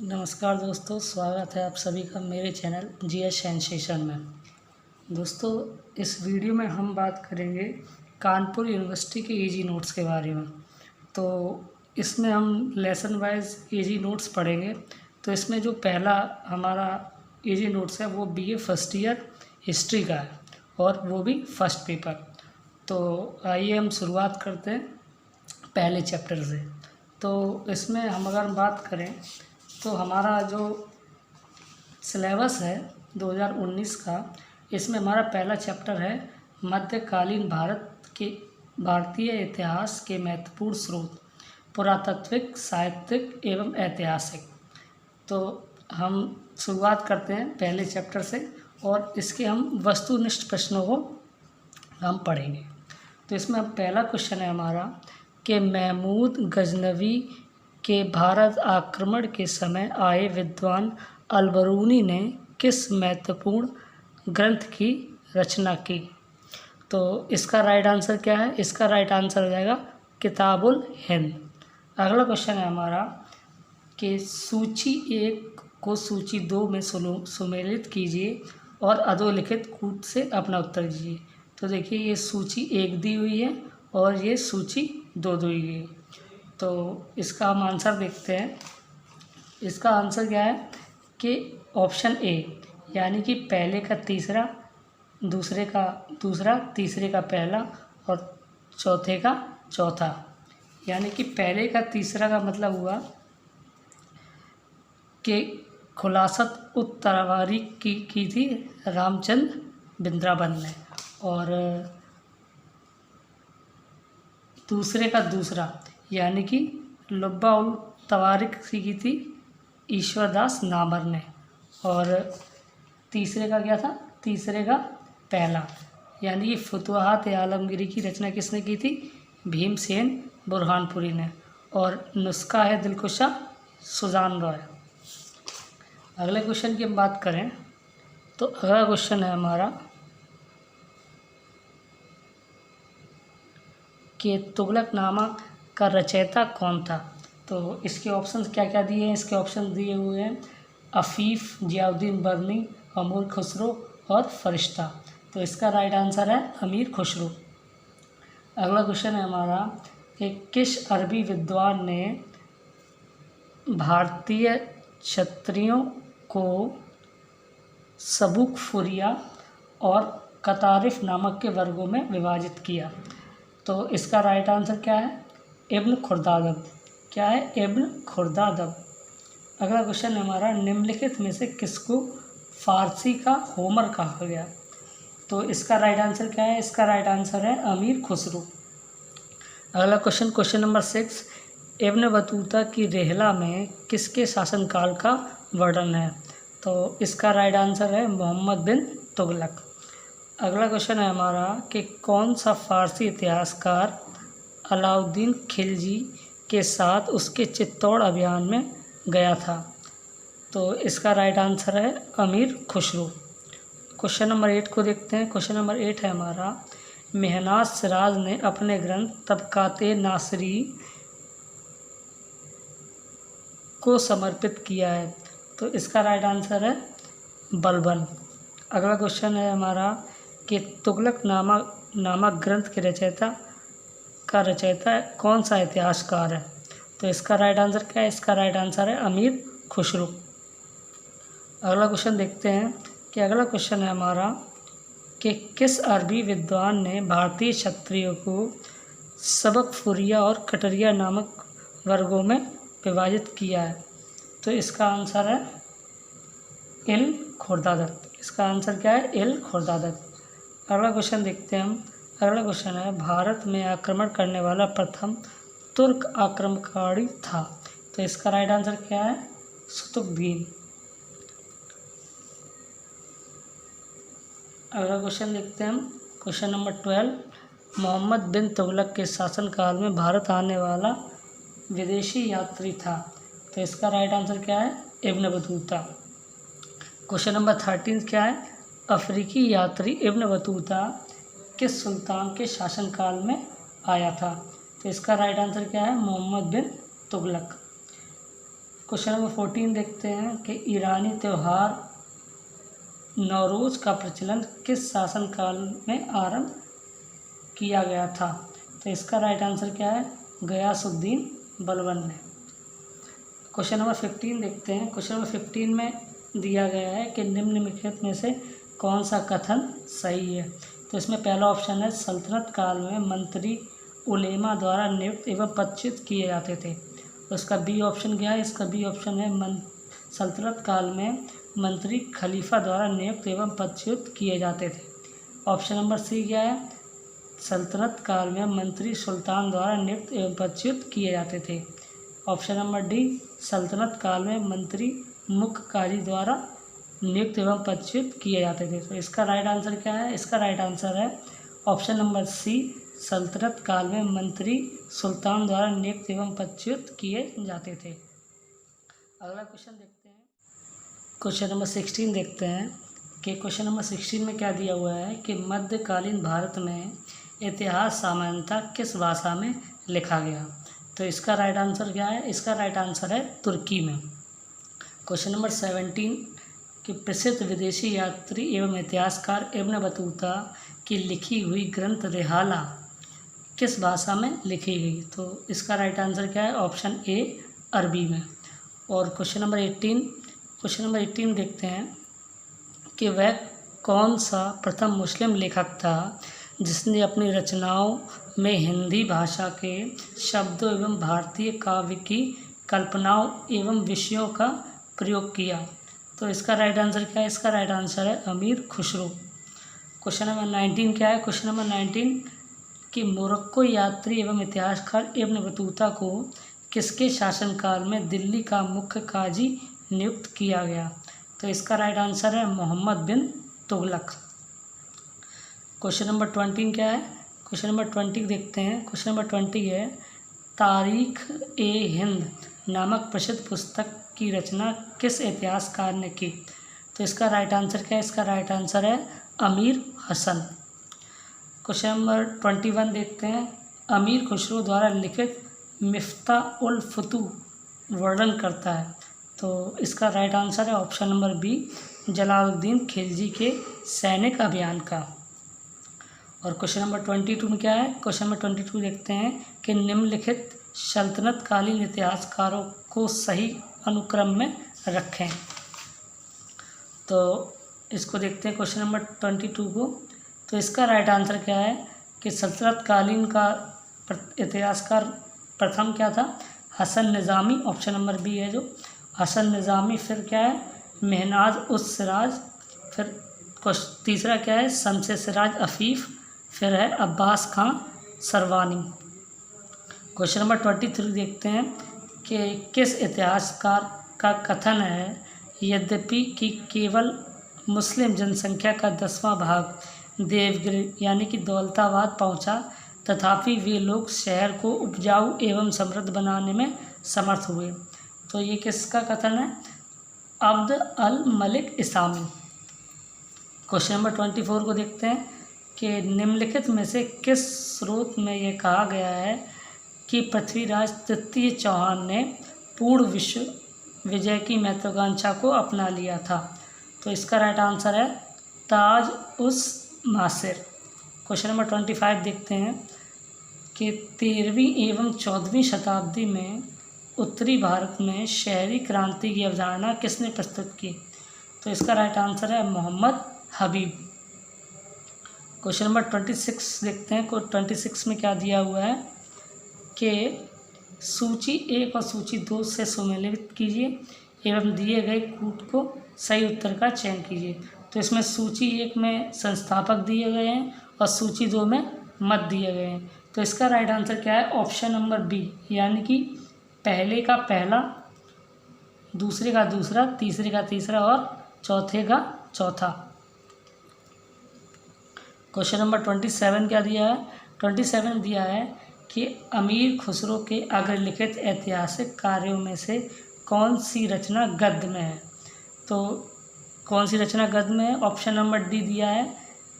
नमस्कार दोस्तों, स्वागत है आप सभी का मेरे चैनल जीएस सेंसेशन में। दोस्तों, इस वीडियो में हम बात करेंगे कानपुर यूनिवर्सिटी के इजी नोट्स के बारे में। तो इसमें हम लेसन वाइज इजी नोट्स पढ़ेंगे। तो इसमें जो पहला हमारा इजी नोट्स है वो बीए फर्स्ट ईयर हिस्ट्री का है और वो भी फर्स्ट पेपर। तो आइए हम शुरुआत करते हैं पहले चैप्टर से। तो इसमें हम अगर बात करें तो हमारा जो सिलेबस है 2019 का, इसमें हमारा पहला चैप्टर है मध्यकालीन भारतीय इतिहास के महत्वपूर्ण स्रोत, पुरातात्विक, साहित्यिक एवं ऐतिहासिक। तो हम शुरुआत करते हैं पहले चैप्टर से और इसके हम वस्तुनिष्ठ प्रश्नों को हम पढ़ेंगे। तो इसमें अब पहला क्वेश्चन है हमारा कि महमूद गजनवी के भारत आक्रमण के समय आए विद्वान अलबरूनी ने किस महत्वपूर्ण ग्रंथ की रचना की। तो इसका राइट आंसर क्या है? इसका राइट आंसर हो जाएगा किताबुल हिंद। अगला क्वेश्चन है हमारा कि सूची 1 को सूची 2 में सुमेलित कीजिए और अधोलिखित कूट से अपना उत्तर दीजिए। तो देखिए, ये सूची 1 दी हुई है और ये सूची 2 दी हुई है। तो इसका हम आंसर देखते हैं। इसका आंसर क्या है कि ऑप्शन ए, यानी कि पहले का तीसरा, दूसरे का दूसरा, तीसरे का पहला और चौथे का चौथा। यानी कि पहले का तीसरा का मतलब हुआ कि खुलासत उत्तरावारी की थी रामचंद्र बिंद्रावन ने, और दूसरे का दूसरा यानी कि लुब्बा उल तवारिक की थी ईश्वरदास नामर ने, और तीसरे का क्या था? तीसरे का पहला यानी कि फुतुहात आलमगीरी की रचना किसने की थी? भीमसेन बुरहानपुरी ने, और नुस्खा है दिलकुशा सुजान रॉय। अगले क्वेश्चन की हम बात करें तो अगला क्वेश्चन है हमारा कि तुगलकनामा का रचयिता कौन था। तो इसके ऑप्शंस क्या क्या दिए हैं? इसके ऑप्शन दिए हुए हैं अफीफ, जियाउद्दीन बर्नी, अमीर खुसरो और फरिश्ता। तो इसका राइट आंसर है अमीर खुसरो। अगला क्वेश्चन है हमारा कि किस अरबी विद्वान ने भारतीय क्षत्रियों को सबूक फुरिया और कतारिफ नामक के वर्गों में विभाजित किया। तो इसका राइट आंसर क्या है? इब्न खुर्दादब। क्या है? इब्न खुर्दादब। अगला क्वेश्चन है हमारा निम्नलिखित में से किसको फारसी का होमर कहा गया। तो इसका राइट आंसर क्या है? इसका राइट आंसर है अमीर खुसरो। अगला क्वेश्चन नंबर 6, इब्न बतूता की रेहला में किसके शासनकाल का वर्णन है। तो इसका राइट आंसर है मोहम्मद बिन तुगलक। अगला क्वेश्चन है हमारा कि कौन सा फारसी इतिहासकार अलाउद्दीन खिलजी के साथ उसके चित्तौड़ अभियान में गया था। तो इसका राइट आंसर है अमीर खुसरो। क्वेश्चन नंबर 8 को देखते हैं। क्वेश्चन नंबर 8 है हमारा मेहनाज सिराज ने अपने ग्रंथ तबकाते नासरी को समर्पित किया है। तो इसका राइट आंसर है बलबन। अगला क्वेश्चन है हमारा कि तुगलकनामा नामक ग्रंथ के रचयिता कौन सा इतिहासकार है। तो इसका राइट आंसर क्या है? इसका राइट आंसर है अमीर खुसरो। अगला क्वेश्चन देखते हैं कि अगला क्वेश्चन है हमारा कि किस अरबी विद्वान ने भारतीय क्षत्रियों को सबक फुरिया और कटरिया नामक वर्गों में विभाजित किया है। तो इसका आंसर है इल खुर्दादब। इसका आंसर क्या है? इल खुर्दादब। अगला क्वेश्चन देखते हैं हम। अगला क्वेश्चन है भारत में आक्रमण करने वाला प्रथम तुर्क आक्रमणकारी था। तो इसका राइट आंसर क्या है? कुतुबुद्दीन। अगला क्वेश्चन देखते हैं हम। क्वेश्चन नंबर 12, मोहम्मद बिन तुगलक के शासनकाल में भारत आने वाला विदेशी यात्री था। तो इसका राइट आंसर क्या है? इब्न बतूता। क्वेश्चन नंबर 13 क्या है? अफ्रीकी यात्री इब्न बतूता किस सुल्तान के शासनकाल में आया था। तो इसका राइट आंसर क्या है? मोहम्मद बिन तुगलक। क्वेश्चन नंबर 14 देखते हैं कि ईरानी त्यौहार नौरोज़ का प्रचलन किस शासनकाल में आरंभ किया गया था? तो इसका राइट आंसर क्या है? गयासुद्दीन बलबन ने। क्वेश्चन नंबर 15 देखते हैं। क्वेश्चन नंबर 15 में दिया गया है कि निम्नलिखित में से कौन सा कथन सही है? तो इसमें पहला ऑप्शन है सल्तनत काल में मंत्री उलेमा द्वारा नियुक्त एवं पदच्युत किए जाते थे। उसका बी ऑप्शन क्या है? इसका बी ऑप्शन है सल्तनत काल में मंत्री खलीफा द्वारा नियुक्त एवं पदच्युत किए जाते थे। ऑप्शन नंबर सी क्या है? सल्तनत काल में मंत्री सुल्तान द्वारा नियुक्त एवं पदच्युत किए जाते थे। ऑप्शन नंबर डी, सल्तनत काल में मंत्री मुख्य काजी द्वारा नियुक्त एवं पदच्युत किए जाते थे। तो इसका राइट आंसर क्या है? इसका राइट आंसर है ऑप्शन नंबर सी, सल्तनत काल में मंत्री सुल्तान द्वारा नियुक्त एवं पदच्युत किए जाते थे। अगला क्वेश्चन देखते हैं। क्वेश्चन नंबर 16 देखते हैं कि क्वेश्चन नंबर 16 में क्या दिया हुआ है कि मध्यकालीन भारत में इतिहास सामान्यतः किस भाषा में लिखा गया? तो इसका राइट आंसर क्या है? इसका राइट आंसर है तुर्की में। क्वेश्चन नंबर 17 कि प्रसिद्ध विदेशी यात्री एवं इतिहासकार इब्न बतूता की लिखी हुई ग्रंथ रिहाला किस भाषा में लिखी गई? तो इसका राइट आंसर क्या है? ऑप्शन ए, अरबी में। और क्वेश्चन नंबर 18 देखते हैं कि वह कौन सा प्रथम मुस्लिम लेखक था जिसने अपनी रचनाओं में हिंदी भाषा के शब्दों एवं भारतीय काव्य की कल्पनाओं एवं विषयों का प्रयोग किया? तो इसका राइट आंसर क्या है? इसका राइट आंसर है अमीर खुसरो। क्वेश्चन नंबर 19 क्या है? क्वेश्चन नंबर 19 कि मोरक्को यात्री एवं इतिहासकार इब्न बतूता को किसके शासनकाल में दिल्ली का मुख्य काजी नियुक्त किया गया? तो इसका राइट आंसर है मोहम्मद बिन तुगलक। क्वेश्चन नंबर 20 क्या है? क्वेश्चन नंबर 20 देखते हैं। क्वेश्चन नंबर 20 है तारीख ए हिंद नामक प्रसिद्ध पुस्तक की रचना किस इतिहासकार ने की? तो इसका राइट आंसर क्या है? इसका राइट आंसर है अमीर हसन। क्वेश्चन नंबर 21 देखते हैं। अमीर खुसरो द्वारा लिखित मिफ्ताह उल फुतूह वर्णन करता है। तो इसका राइट आंसर है option number B, Jalaluddin Khilji के सैनिक अभियान का। और क्वेश्चन नंबर 22 में क्या है? क्वेश्चन नंबर 22 देखते हैं कि निम्नलिखित सल्तनतकालीन इतिहासकारों को सही अनुक्रम में रखें। तो इसको देखते हैं क्वेश्चन नंबर 22 को। तो इसका राइट आंसर क्या है कि सल्तनतकालीन का इतिहासकार प्रथम क्या था? हसन निज़ामी। ऑप्शन नंबर बी है जो हसन निज़ामी। फिर क्या है? महनाज उस सिराज। फिर तीसरा क्या है? शमसे सिराज अफ़ीफ़। फिर है अब्बास खां सरवानी। क्वेश्चन नंबर 23 देखते हैं कि किस इतिहासकार का कथन है यद्यपि कि केवल मुस्लिम जनसंख्या का 10वां भाग देवगिरी यानी कि दौलताबाद पहुंचा, तथापि वे लोग शहर को उपजाऊ एवं समृद्ध बनाने में समर्थ हुए? तो ये किसका कथन है? अब्द अल मलिक इसामी। क्वेश्चन नंबर 24 को देखते हैं कि निम्नलिखित में से किस स्रोत में ये कहा गया है कि पृथ्वीराज तृतीय चौहान ने पूर्ण विश्व विजय की महत्वाकांक्षा को अपना लिया था? तो इसका राइट आंसर है ताज उस नासिर। क्वेश्चन नंबर 25 देखते हैं कि 13वीं एवं 14वीं शताब्दी में उत्तरी भारत में शहरी क्रांति की अवधारणा किसने प्रस्तुत की? तो इसका राइट आंसर है मोहम्मद हबीब। क्वेश्चन नंबर 26 देखते हैं। 26 में क्या दिया हुआ है कि सूची 1 और सूची 2 से सुमेलित कीजिए एवं दिए गए कूट को सही उत्तर का चयन कीजिए। तो इसमें सूची 1 में संस्थापक दिए गए हैं और सूची 2 में मत दिए गए हैं। तो इसका राइट आंसर क्या है? ऑप्शन नंबर बी, यानी कि पहले का पहला, दूसरे का दूसरा, तीसरे का तीसरा और चौथे का चौथा। क्वेश्चन नंबर 27 क्या दिया है? 27 दिया है कि अमीर खुसरो के अग्रलिखित ऐतिहासिक कार्यों में से कौन सी रचना गद्य में है? तो कौन सी रचना गद्य में है? ऑप्शन नंबर डी दिया है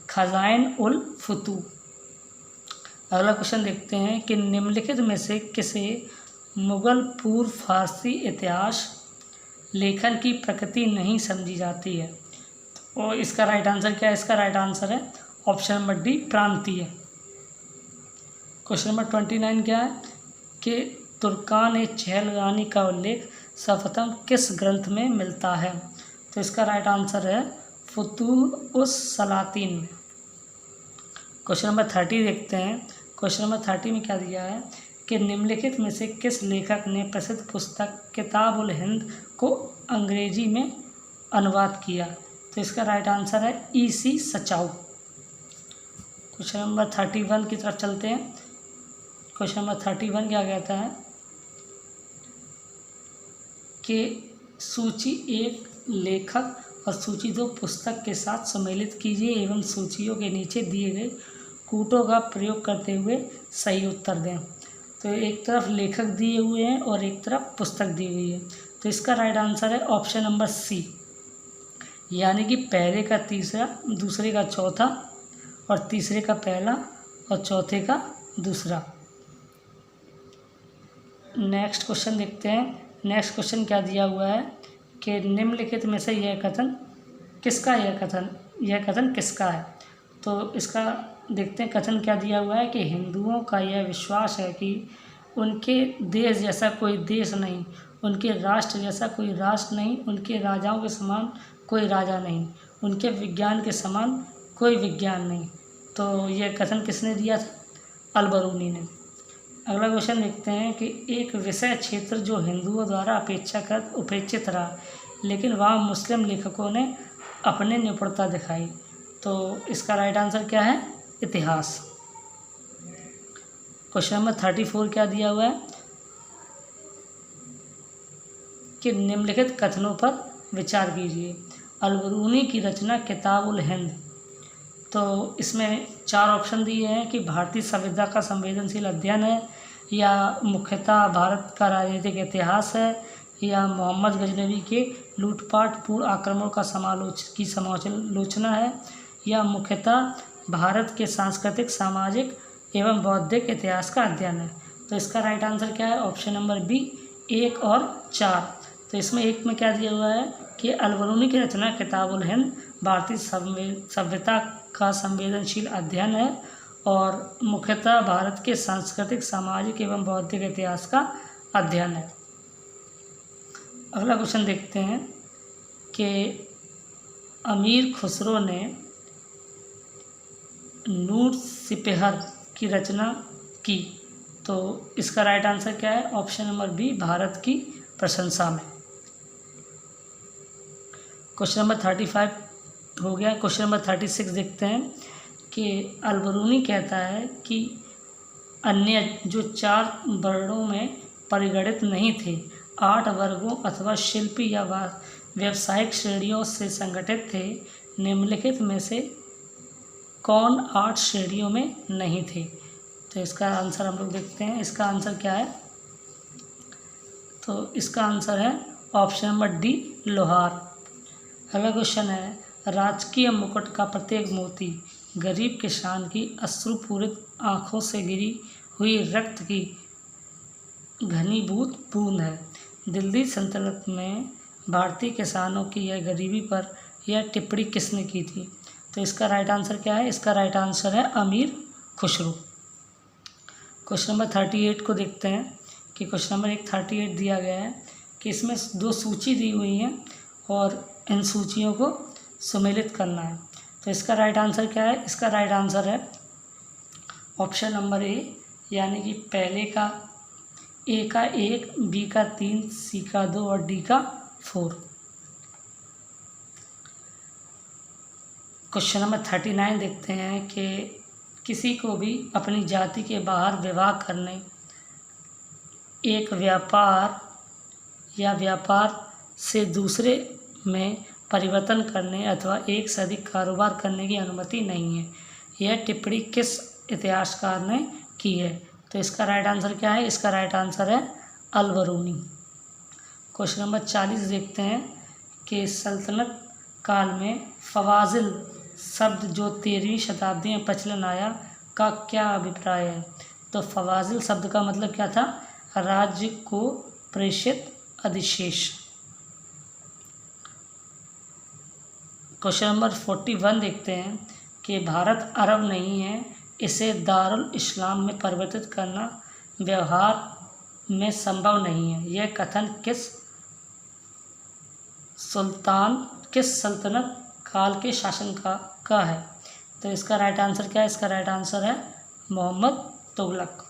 खज़ाइन उल फुतूह। अगला क्वेश्चन देखते हैं कि निम्नलिखित में से किसे मुग़ल पूर्व फारसी इतिहास लेखन की प्रकृति नहीं समझी जाती है। तो इसका राइट आंसर क्या है? इसका राइट आंसर है ऑप्शन नंबर डी, प्रांतीय। क्वेश्चन नंबर 29 क्या है कि तुर्कान चहलगानी का उल्लेख सर्वप्रथम किस ग्रंथ में मिलता है? तो इसका राइट आंसर है फुतूह उस सलातीन में। क्वेश्चन नंबर 30 देखते हैं। क्वेश्चन नंबर 30 में क्या दिया है कि निम्नलिखित में से किस लेखक ने प्रसिद्ध पुस्तक किताब उल हिंद को अंग्रेजी में अनुवाद किया? तो इसका राइट आंसर है E.C. सचाऊ। क्वेश्चन नंबर 31 की तरफ चलते हैं। क्वेश्चन नंबर 31 क्या कहता है कि सूची 1 लेखक और सूची 2 पुस्तक के साथ सम्मिलित कीजिए एवं सूचियों के नीचे दिए गए कूटों का प्रयोग करते हुए सही उत्तर दें। तो एक तरफ लेखक दिए हुए हैं और एक तरफ पुस्तक दी हुई है। तो इसका राइट आंसर है ऑप्शन नंबर सी, यानी कि पहले का तीसरा, दूसरे का चौथा और तीसरे का पहला और चौथे का दूसरा। नेक्स्ट क्वेश्चन देखते हैं। नेक्स्ट क्वेश्चन क्या दिया हुआ है कि निम्नलिखित में से यह कथन किसका है? तो इसका देखते हैं कथन क्या दिया हुआ है कि हिंदुओं का यह विश्वास है कि उनके देश जैसा कोई देश नहीं, उनके राष्ट्र जैसा कोई राष्ट्र नहीं, उनके राजाओं के समान कोई राजा नहीं, उनके विज्ञान के समान कोई विज्ञान नहीं। तो यह कथन किसने दिया था? अल-बरूनी ने। अगला क्वेश्चन देखते हैं कि एक विषय क्षेत्र जो हिंदुओं द्वारा अपेक्षाकृत उपेक्षित रहा, लेकिन वहाँ मुस्लिम लेखकों ने अपने निपुणता दिखाई। तो इसका राइट आंसर क्या है? इतिहास। क्वेश्चन नंबर 34 क्या दिया हुआ है कि निम्नलिखित कथनों पर विचार कीजिए। अल-बरूनी की रचना किताब उल हिंद, तो इसमें 4 ऑप्शन दिए हैं कि भारतीय सभ्यता का संवेदनशील अध्ययन है, या मुख्यतः भारत का राजनीतिक इतिहास है, या मोहम्मद गजनवी के लूटपाट पूर्ण आक्रमण का समालोचना है, या मुख्यतः भारत के सांस्कृतिक, सामाजिक एवं बौद्धिक इतिहास का अध्ययन है। तो इसका राइट आंसर क्या है? ऑप्शन नंबर बी, 1 और 4। तो इसमें 1 में क्या दिया हुआ है कि अल-बरूनी की रचना किताब उल हिंद भारतीय सभ्यता का संवेदनशील अध्ययन है और मुख्यतः भारत के सांस्कृतिक, सामाजिक एवं बौद्धिक इतिहास का अध्ययन है। अगला क्वेश्चन देखते हैं कि अमीर खुसरो ने नूर सिपहर की रचना की। तो इसका राइट आंसर क्या है? ऑप्शन नंबर बी, भारत की प्रशंसा में। क्वेश्चन नंबर 35 हो गया। क्वेश्चन नंबर 36 देखते हैं कि अल-बरूनी कहता है कि अन्य जो 4 वर्णों में परिगणित नहीं थे, 8 वर्गों अथवा शिल्पी या व्यावसायिक श्रेणियों से संगठित थे। निम्नलिखित में से कौन 8 श्रेणियों में नहीं थे? तो इसका आंसर हम लोग देखते हैं। इसका आंसर क्या है? तो इसका आंसर है ऑप्शन नंबर डी, लोहार। अगला क्वेश्चन है, राजकीय मुकुट का प्रत्येक मोती गरीब किसान की अश्रुपूरित आँखों से गिरी हुई रक्त की घनीभूत बूंद है। दिल्ली सल्तनत में भारतीय किसानों की यह गरीबी पर यह टिप्पणी किसने की थी? तो इसका राइट आंसर क्या है? इसका राइट आंसर है अमीर खुसरो। क्वेश्चन नंबर 38 को देखते हैं कि क्वेश्चन नंबर 38 दिया गया है कि इसमें 2 सूची दी हुई हैं और इन सूचियों को सम्मिलित करना है। तो इसका राइट आंसर क्या है? इसका राइट आंसर है ऑप्शन नंबर ए, यानी कि पहले का ए का 1, बी का 3, सी का 2 और डी का 4। क्वेश्चन नंबर 39 देखते हैं कि किसी को भी अपनी जाति के बाहर विवाह करने, एक व्यापार या व्यापार से दूसरे में परिवर्तन करने अथवा एक से अधिक कारोबार करने की अनुमति नहीं है। यह टिप्पणी किस इतिहासकार ने की है? तो इसका राइट आंसर क्या है? इसका राइट आंसर है अल-बरूनी। क्वेश्चन नंबर 40 देखते हैं कि सल्तनत काल में फवाजिल शब्द जो 13वीं शताब्दी में प्रचलन आया का क्या अभिप्राय है? तो फवाजिल शब्द का मतलब क्या था? राज्य को प्रेषित अधिशेष। क्वेश्चन नंबर 41 देखते हैं कि भारत अरब नहीं है, इसे दारुल इस्लाम में परिवर्तित करना व्यवहार में संभव नहीं है। यह कथन किस सल्तनत काल के शासन का है? तो इसका राइट आंसर क्या है? इसका राइट आंसर है मोहम्मद तुगलक।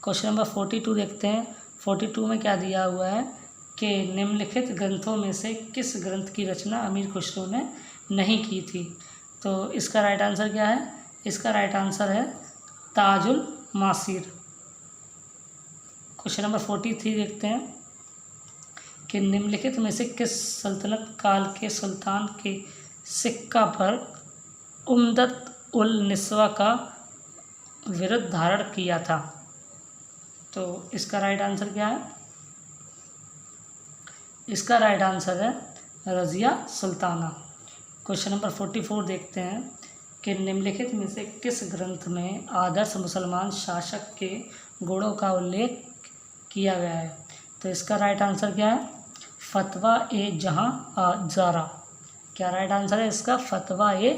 क्वेश्चन नंबर 42 देखते हैं। 42 में क्या दिया हुआ है कि निम्नलिखित ग्रंथों में से किस ग्रंथ की रचना अमीर खुसरो ने नहीं की थी? तो इसका राइट आंसर क्या है? इसका राइट आंसर है ताजुल मासीर। क्वेश्चन नंबर 43 देखते हैं कि निम्नलिखित में से किस सल्तनत काल के सुल्तान के सिक्का पर उम्दत उल निस्वा का विरुद्ध धारण किया था? तो इसका राइट आंसर क्या है? इसका राइट आंसर है रज़िया सुल्ताना। क्वेश्चन नंबर 44 देखते हैं कि निम्नलिखित में से किस ग्रंथ में आदर्श मुसलमान शासक के गुणों का उल्लेख किया गया है? तो इसका राइट आंसर क्या है? फतवा ए जहाँ ज़ारा। क्या राइट आंसर है इसका? फतवा ए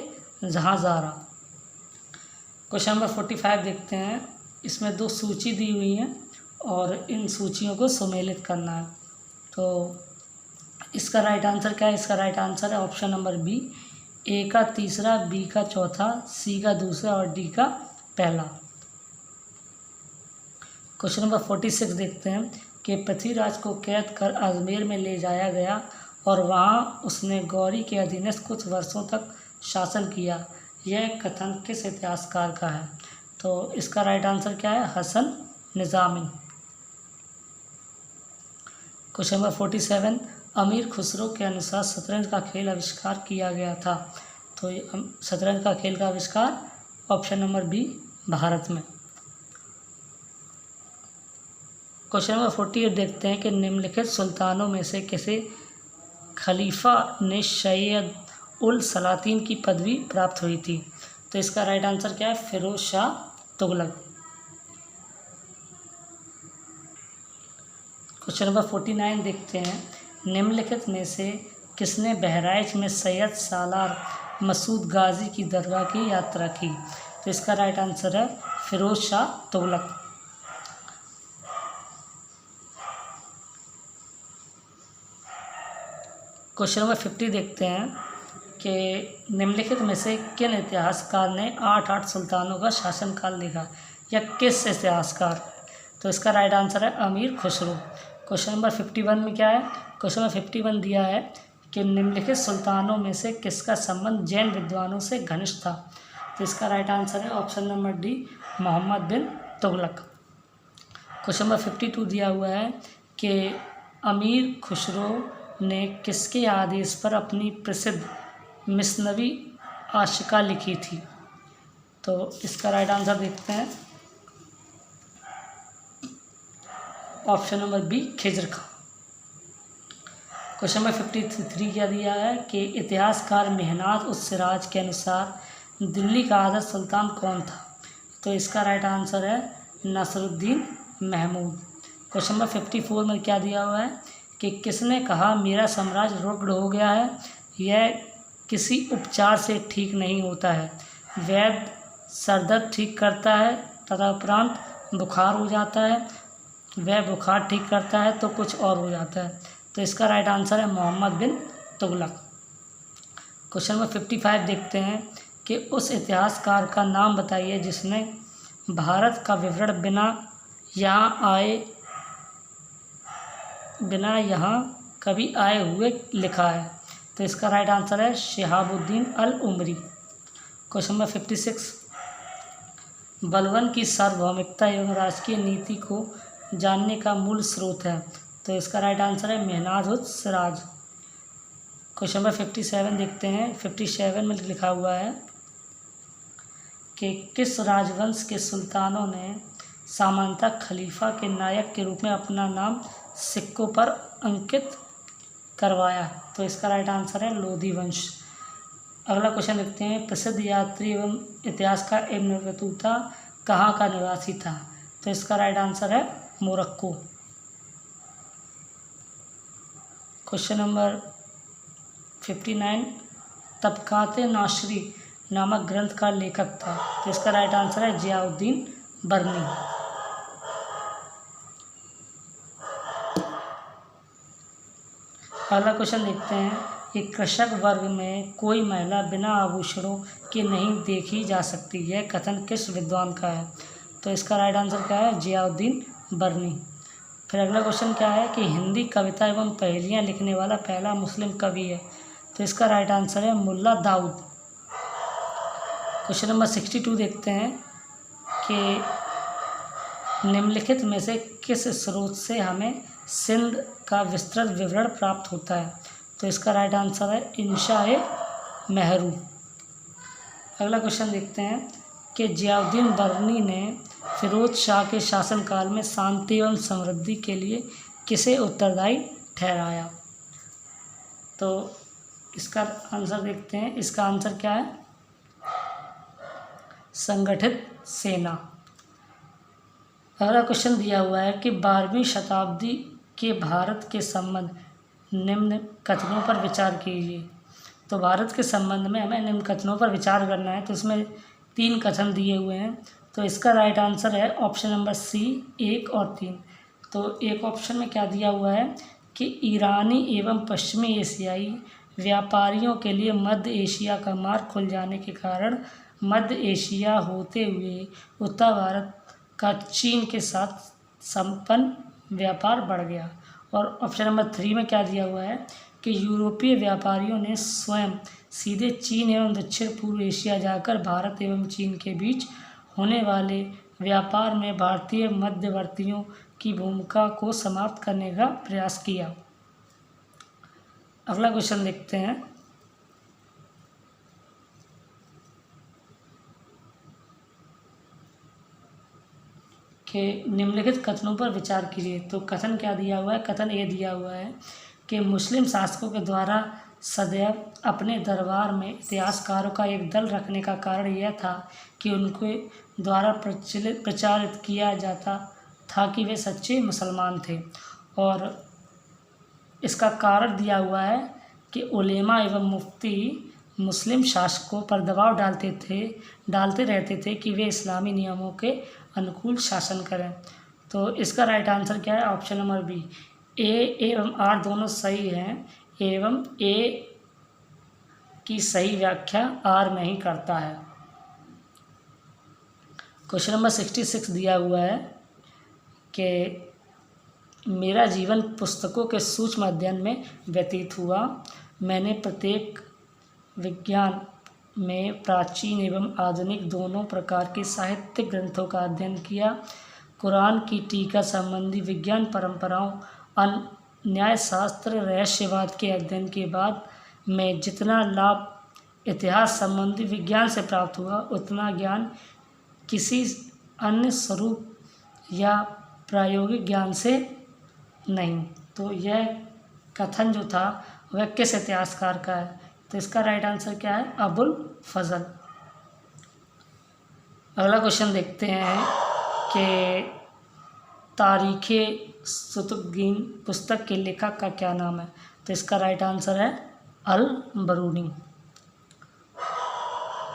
जहाँ ज़ारा। क्वेश्चन नंबर 45 देखते हैं। इसमें 2 सूची दी हुई हैं और इन सूचियों को सम्मिलित करना है। तो इसका राइट आंसर क्या है? इसका राइट आंसर है ऑप्शन नंबर बी, ए का तीसरा, बी का चौथा, सी का दूसरा और डी का पहला। क्वेश्चन नंबर 46 देखते हैं कि पृथ्वीराज को कैद कर अजमेर में ले जाया गया और वहां उसने गौरी के अधीनस्थ कुछ वर्षों तक शासन किया। यह कथन किस इतिहासकार का है? तो इसका राइट आंसर क्या है? हसन निज़ामी। क्वेश्चन नंबर 47 अमीर खुसरो के अनुसार शतरंज का खेल आविष्कार किया गया था। तो शतरंज का खेल का आविष्कार ऑप्शन नंबर बी, भारत में। क्वेश्चन नंबर 48 देखते हैं कि निम्नलिखित सुल्तानों में से किसे खलीफा ने सैयद उल सलातीन की पदवी प्राप्त हुई थी? तो इसका राइट आंसर क्या है? फिरोज शाह तुगलक। क्वेश्चन नंबर 49 देखते हैं। निम्नलिखित में से किसने बहराइच में सैयद सालार मसूद गाजी की दरगाह की यात्रा की? तो इसका राइट आंसर है फिरोज शाह तुगलक। क्वेश्चन नंबर 50 देखते हैं कि निम्नलिखित में से किन इतिहासकार ने 8 सुल्तानों का शासनकाल लिखा, या किस इतिहासकार? तो इसका राइट आंसर है अमीर खुसरो। क्वेश्चन नंबर 51 में क्या है? क्वेश्चन नंबर 51 दिया है कि निम्नलिखित सुल्तानों में से किसका संबंध जैन विद्वानों से घनिष्ठ था? तो इसका राइट आंसर है ऑप्शन नंबर डी, मोहम्मद बिन तुगलक। क्वेश्चन नंबर 52 दिया हुआ है कि अमीर खुसरो ने किसके आदेश पर अपनी प्रसिद्ध मिसनवी आशिका लिखी थी? तो इसका राइट आंसर देखते हैं ऑप्शन नंबर बी, खिज्र खां। क्वेश्चन नंबर 53 क्या दिया है कि इतिहासकार मेहनाज उस सिराज के अनुसार दिल्ली का आदर्श सुल्तान कौन था? तो इसका राइट आंसर है नसरुद्दीन महमूद। क्वेश्चन नंबर 54 में क्या दिया हुआ है कि किसने कहा मेरा साम्राज्य रुग्ण हो गया है, यह किसी उपचार से ठीक नहीं होता है। वैद्य सरदर्द ठीक करता है तथा उपरांत बुखार हो जाता है, वह बुखार ठीक करता है तो कुछ और हो जाता है। तो इसका राइट आंसर है मोहम्मद बिन तुगलक। क्वेश्चन नंबर 55 देखते हैं कि उस इतिहासकार का नाम बताइए जिसने भारत का विवरण बिना यहाँ कभी आए हुए लिखा है। तो इसका राइट आंसर है शिहाबुद्दीन अल उमरी। क्वेश्चन नंबर 56 बलवन की सार्वभौमिकता एवं राजकीय नीति को जानने का मूल स्रोत है। तो इसका राइट आंसर है मेहनाज उस सिराज। क्वेश्चन नंबर 57 देखते हैं। 57 में लिखा हुआ है कि किस राजवंश के सुल्तानों ने सामंता खलीफा के नायक के रूप में अपना नाम सिक्कों पर अंकित करवाया? तो इसका राइट आंसर है लोधी वंश। अगला क्वेश्चन देखते हैं। प्रसिद्ध यात्री एवं इतिहासकार इब्न बतूता कहाँ का निवासी था? तो इसका राइट आंसर है मोरक्को। क्वेश्चन नंबर 59, तबकाते नाशरी नामक ग्रंथ का लेखक था? तो इसका राइट आंसर है जियाउद्दीन बर्नी। अगला क्वेश्चन देखते हैं कि कृषक वर्ग में कोई महिला बिना आभूषणों के नहीं देखी जा सकती, यह कथन किस विद्वान का है? तो इसका राइट आंसर क्या है? जियाउद्दीन बर्नी। फिर अगला क्वेश्चन क्या है कि हिंदी कविता एवं पहेलियाँ लिखने वाला पहला मुस्लिम कवि है? तो इसका राइट आंसर है मुल्ला दाऊद। क्वेश्चन नंबर 62 देखते हैं कि निम्नलिखित में से किस स्रोत से हमें सिंध का विस्तृत विवरण प्राप्त होता है? तो इसका राइट आंसर है इंशाए मेहरू। अगला क्वेश्चन देखते हैं कि जियाउद्दीन बर्नी ने फिरोज शाह के शासनकाल में शांति एवं समृद्धि के लिए किसे उत्तरदायी ठहराया? तो इसका आंसर देखते हैं। इसका आंसर क्या है? संगठित सेना। अगला क्वेश्चन दिया हुआ है कि 12वीं शताब्दी के भारत के संबंध निम्न कथनों पर विचार कीजिए। तो भारत के संबंध में हमें निम्न कथनों पर विचार करना है। तो इसमें 3 कथन दिए हुए हैं। तो इसका राइट आंसर है ऑप्शन नंबर सी 1 और 3। तो एक ऑप्शन में क्या दिया हुआ है कि ईरानी एवं पश्चिमी एशियाई व्यापारियों के लिए मध्य एशिया का मार्ग खुल जाने के कारण मध्य एशिया होते हुए उत्तर भारत का चीन के साथ संपन्न व्यापार बढ़ गया। और ऑप्शन नंबर 3 में क्या दिया हुआ है कि यूरोपीय व्यापारियों ने स्वयं सीधे चीन एवं दक्षिण पूर्व एशिया जाकर भारत एवं चीन के बीच होने वाले व्यापार में भारतीय मध्यवर्तियों की भूमिका को समाप्त करने का प्रयास किया। अगला क्वेश्चन देखते हैं कि निम्नलिखित कथनों पर विचार कीजिए। तो कथन क्या दिया हुआ है? कथन ये दिया हुआ है कि मुस्लिम शासकों के द्वारा सदैव अपने दरबार में इतिहासकारों का एक दल रखने का कारण यह था कि उनके द्वारा प्रचारित किया जाता था कि वे सच्चे मुसलमान थे। और इसका कारण दिया हुआ है कि उलेमा एवं मुफ्ती मुस्लिम शासकों पर दबाव डालते रहते थे कि वे इस्लामी नियमों के अनुकूल शासन करें। तो इसका राइट आंसर क्या है? Option number B. ए एवं आर दोनों सही हैं एवं ए की सही व्याख्या आर नहीं करता है। क्वेश्चन नंबर 66 दिया हुआ है कि मेरा जीवन पुस्तकों के सूक्ष्म अध्ययन में व्यतीत हुआ। मैंने प्रत्येक विज्ञान में प्राचीन एवं आधुनिक दोनों प्रकार के साहित्यिक ग्रंथों का अध्ययन किया। कुरान की टीका संबंधी विज्ञान परंपराओं, न्यायशास्त्र, रहस्यवाद के अध्ययन के बाद मैं जितना लाभ इतिहास संबंधी विज्ञान से प्राप्त हुआ उतना ज्ञान किसी अन्य स्वरूप या प्रायोगिक ज्ञान से नहीं। तो यह कथन जो था वह किस इतिहासकार का है? तो इसका राइट आंसर क्या है? अबुल फजल। अगला क्वेश्चन देखते हैं कि तारीख़े सुतुगीन पुस्तक के लेखक का क्या नाम है? तो इसका राइट आंसर है अल बरूनी।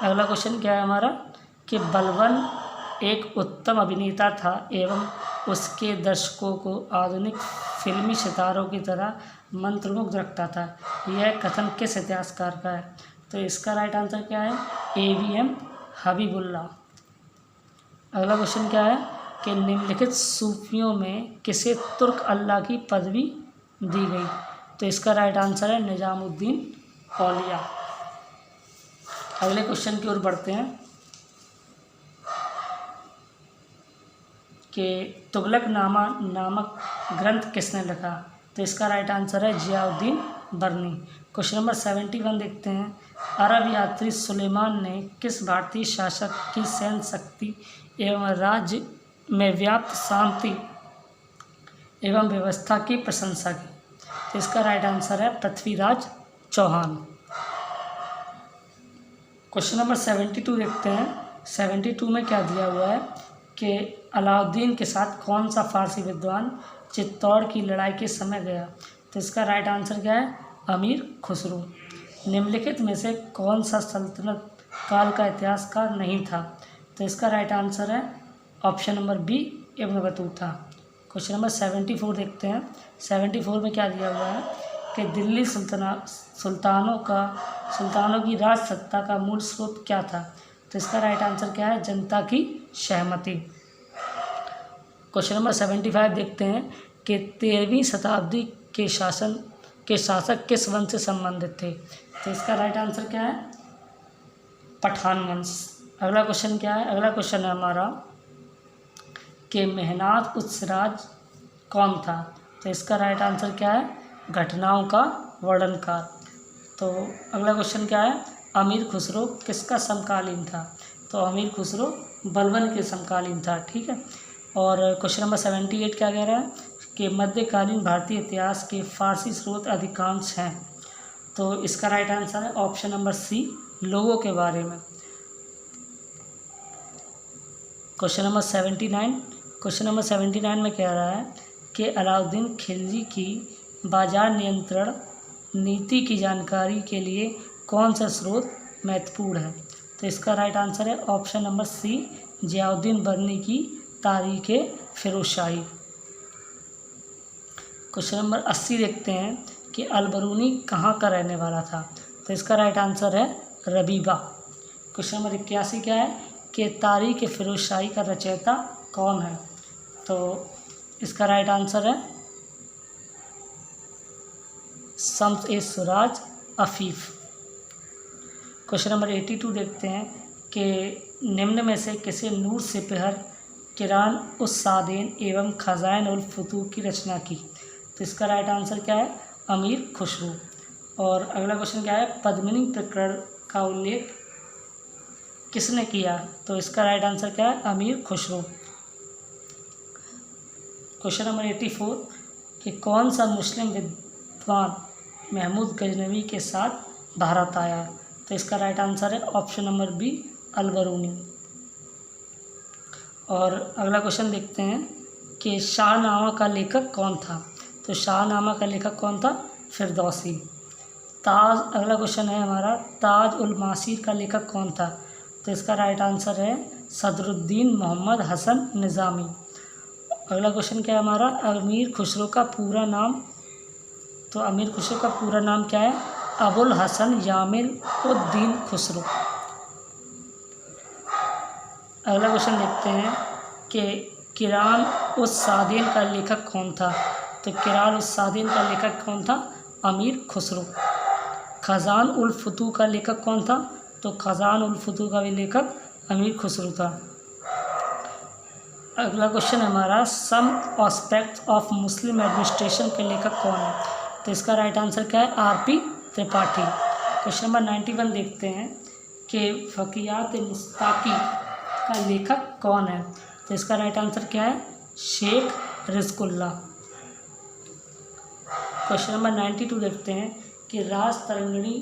अगला क्वेश्चन क्या है हमारा कि बलवन एक उत्तम अभिनेता था एवं उसके दर्शकों को आधुनिक फिल्मी सितारों की तरह मंत्रमुग्ध रखता था। यह कथन किस इतिहासकार का है? तो इसका राइट आंसर क्या है? AVM हबीबुल्लाह। अगला क्वेश्चन क्या है कि निम्नलिखित सूफियों में किसे तुर्क अल्लाह की पदवी दी गई? तो इसका राइट आंसर है निजामुद्दीन औलिया। अगले क्वेश्चन की ओर बढ़ते हैं कि तुगलकनामा नामक ग्रंथ किसने लिखा? तो इसका राइट आंसर है जियाउद्दीन बर्नी। क्वेश्चन नंबर 71 देखते हैं। अरब यात्री सुलेमान ने किस भारतीय शासक की सैन्य शक्ति एवं राज्य में व्याप्त शांति एवं व्यवस्था की प्रशंसा की? तो इसका राइट आंसर है पृथ्वीराज चौहान। क्वेश्चन नंबर 72 देखते हैं। 72 में क्या दिया हुआ है कि अलाउद्दीन के साथ कौन सा फारसी विद्वान चित्तौड़ की लड़ाई के समय गया? तो इसका राइट आंसर क्या है? अमीर खुसरो। निम्नलिखित में से कौन सा सल्तनत काल का इतिहासकार नहीं था? तो इसका राइट आंसर है option number B, Ibn Battuta. Question number 74 देखते हैं। 74 में क्या दिया हुआ है कि दिल्ली सुल्तानों की राज सत्ता का मूल स्रोत क्या था? तो इसका राइट आंसर क्या है? जनता की सहमति। क्वेश्चन नंबर 75 देखते हैं कि 13वीं शताब्दी के शासक किस वंश से संबंधित थे? तो इसका राइट आंसर क्या है? पठान वंश। अगला क्वेश्चन क्या है? अगला क्वेश्चन है हमारा कि मेहनात उस राज कौन था? तो इसका राइट आंसर क्या है? घटनाओं का वर्णनकार। तो अगला क्वेश्चन क्या है? अमीर खुसरो किसका समकालीन था? तो अमीर खुसरो बलबन के समकालीन था। ठीक है। और क्वेश्चन नंबर 78 क्या कह रहा है कि मध्यकालीन भारतीय इतिहास के फारसी स्रोत अधिकांश हैं। तो इसका राइट आंसर है ऑप्शन नंबर सी, लोगों के बारे में। क्वेश्चन नंबर 79 में कह रहा है कि अलाउद्दीन खिलजी की बाजार नियंत्रण नीति की जानकारी के लिए कौन सा स्रोत महत्वपूर्ण है? तो इसका राइट आंसर है ऑप्शन नंबर सी, जियाउद्दीन बर्नी की तारीख फिरोजशाही। क्वेश्चन नंबर 80 देखते हैं कि अलबरूनी कहाँ का रहने वाला था? तो इसका राइट आंसर है रबीबा। क्वेश्चन नंबर 81 क्या है कि तारीख फिरोजशाही का रचयिता कौन है? तो इसका राइट आंसर है शम्स-ए-सुराज अफीफ। क्वेश्चन नंबर 82 देखते हैं कि निम्न में से किसे नूर सिपहर किरान उस सादेन एवं खजाइन उल फुतूह की रचना की? तो इसका राइट आंसर क्या है? अमीर खुसरो। और अगला क्वेश्चन क्या है? पद्मिनी प्रकरण का उल्लेख किसने किया? तो इसका राइट आंसर क्या है? अमीर खुसरो। क्वेश्चन नंबर 84 कि कौन सा मुस्लिम विद्वान महमूद गजनवी के साथ भारत आया? तो इसका राइट आंसर है ऑप्शन नंबर बी, अलबरूनी। और अगला क्वेश्चन देखते हैं कि शाहनामा का लेखक कौन था? तो शाहनामा का लेखक कौन था? फिरदौसी। अगला क्वेश्चन है हमारा, ताज उल मासीर का लेखक कौन था? तो इसका राइट आंसर है सदरुद्दीन मोहम्मद हसन निज़ामी। अगला क्वेश्चन क्या है हमारा? अमीर खुसरो का पूरा नाम। तो अमीर खुसरो का पूरा नाम क्या है? अबुल हसन यामिन उद्दीन खुसरो। अगला क्वेश्चन देखते हैं कि किरान उस सादीन का लेखक कौन था? तो किरान उस सादीन का लेखक कौन था? अमीर खुसरो। खजान उल फुतूह का लेखक कौन था? तो खजान उल फुतूह का भी लेखक अमीर खुसरो था। अगला क्वेश्चन हमारा, some aspects of Muslim administration के लेखक कौन है? तो इसका राइट आंसर क्या है? आर.पी. त्रिपाठी। क्वेश्चन नंबर 91 देखते हैं कि फ़क़ियात मुस्ताकी का लेखक कौन है? तो इसका राइट आंसर क्या है? शेख रिज़्क़ुल्लाह। क्वेश्चन नंबर 92 देखते हैं कि राज तरंगिणी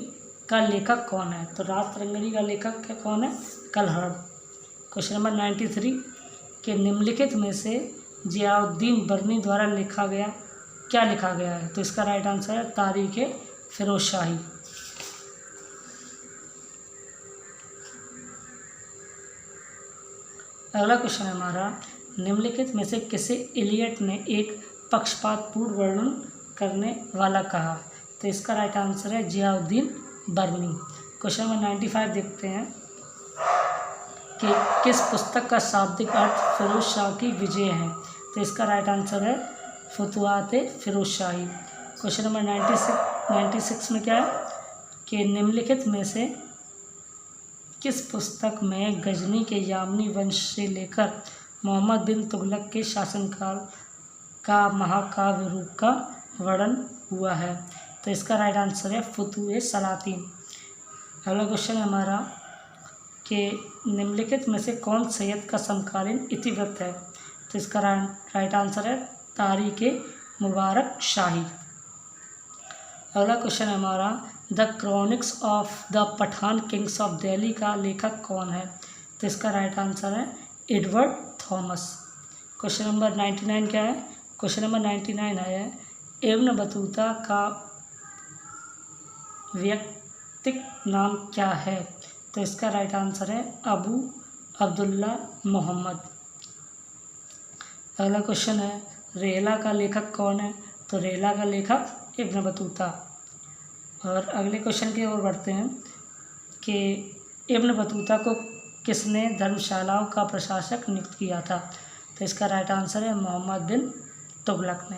का लेखक कौन है? तो राज तरंगिणी का लेखक कौन है? कलहड़। क्वेश्चन नंबर 93 कि निम्नलिखित में से जियाउद्दीन बर्नी द्वारा क्या लिखा गया है? तो इसका राइट आंसर है तारीख फिरोजशाही। अगला क्वेश्चन है हमारा, निम्नलिखित में से किसे इलियट ने एक पक्षपातपूर्ण वर्णन करने वाला कहा? तो इसका राइट आंसर है जियाउद्दीन बर्नी। क्वेश्चन नंबर 95 देखते हैं कि किस पुस्तक का शाब्दिक अर्थ फिरोज शाह की विजय है? तो इसका राइट आंसर है फुतुहात फिरोजशाही। क्वेश्चन नंबर 96 में क्या है कि निम्नलिखित में से किस पुस्तक में गजनी के यामनी वंश से लेकर मोहम्मद बिन तुगलक के शासनकाल का महाकाव्य रूप का वर्णन हुआ है? तो इसका राइट आंसर है फुतूह सलातीन। अगला क्वेश्चन है हमारा कि निम्नलिखित में से कौन सैयद का समकालीन इतिवृत्त है? तो इसका राइट आंसर है तारीख मुबारक शाही। अगला क्वेश्चन है हमारा, the chronicles of the Pathan kings of Delhi का लेखक कौन है? तो इसका राइट आंसर है एडवर्ड थॉमस। क्वेश्चन नंबर 99 क्या है? क्वेश्चन नंबर 99 है इब्न बतूता का व्यक्तिक नाम क्या है? तो इसका राइट आंसर है अबू अब्दुल्ला मोहम्मद। अगला क्वेश्चन है रेला का लेखक कौन है? तो रेला का लेखक इब्न बतूता। और अगले क्वेश्चन की ओर बढ़ते हैं कि इब्न बतूता को किसने धर्मशालाओं का प्रशासक नियुक्त किया था? तो इसका राइट आंसर है मोहम्मद बिन तुगलक ने।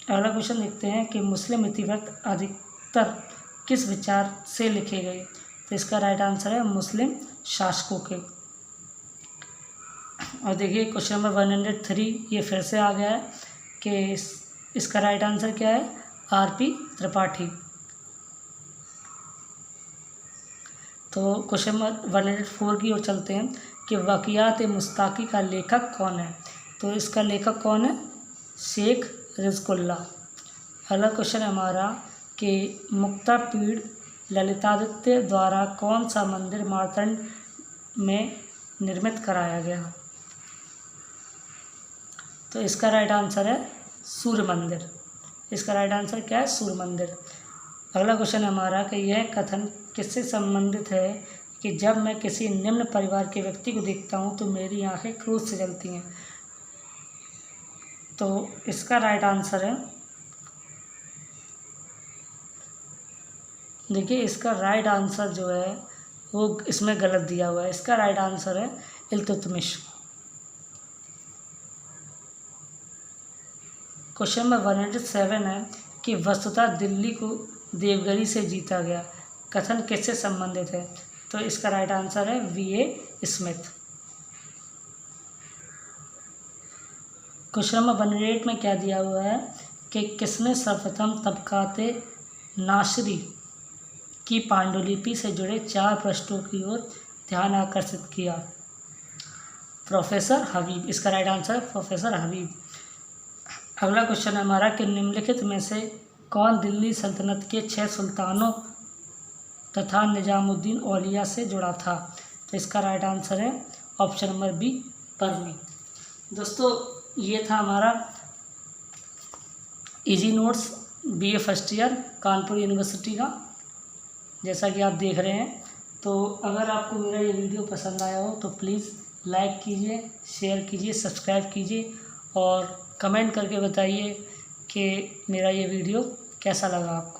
अगला क्वेश्चन देखते हैं कि मुस्लिम इतिवृत्त अधिकतर किस विचार से लिखे गए? तो इसका राइट आंसर है मुस्लिम शासकों के। और देखिए क्वेश्चन नंबर 103 ये फिर से आ गया है कि इसका राइट आंसर क्या है? आरपी त्रिपाठी। तो क्वेश्चन नंबर 104 की ओर चलते हैं कि वक़ियात मुस्ताकी का लेखक कौन है? तो इसका लेखक कौन है? शेख रिज़्कुल्ला। अगला क्वेश्चन है हमारा कि मुक्तापीड़ ललितादित्य द्वारा कौन सा मंदिर मार्तंड में निर्मित कराया गया? तो इसका राइट आंसर है सूर्य मंदिर। इसका राइट आंसर क्या है? सूर्य मंदिर। अगला क्वेश्चन है हमारा कि यह कथन किससे संबंधित है कि जब मैं किसी निम्न परिवार के व्यक्ति को देखता हूँ तो मेरी आंखें क्रोध से जलती हैं? तो इसका राइट आंसर है, देखिए इसका राइट आंसर जो है वो इसमें गलत दिया हुआ है। इसका राइट आंसर है इल्तुतमिश। क्वेश्चन नंबर 107 है कि वस्तुतः दिल्ली को देवगिरी से जीता गया कथन किससे संबंधित है? तो इसका राइट आंसर है V.A. स्मिथ। क्वेश्चन नंबर 108 में क्या दिया हुआ है कि किसने सर्वप्रथम तबकाते नासरी की पांडुलिपि से जुड़े 4 पृष्ठों की ओर ध्यान आकर्षित किया? प्रोफेसर हबीब। इसका राइट आंसर है प्रोफेसर हबीब। अगला क्वेश्चन है हमारा कि निम्नलिखित में से कौन दिल्ली सल्तनत के 6 सुल्तानों तथा निजामुद्दीन औलिया से जुड़ा था? तो इसका राइट आंसर है ऑप्शन नंबर बी परवी। दोस्तों ये था हमारा easy notes BA first year Kanpur university का, जैसा कि आप देख रहे हैं। तो अगर आपको मेरा ये वीडियो पसंद आया हो तो प्लीज़ लाइक कीजिए, शेयर कीजिए, सब्सक्राइब कीजिए और कमेंट करके बताइए कि मेरा ये वीडियो कैसा लगा आपको।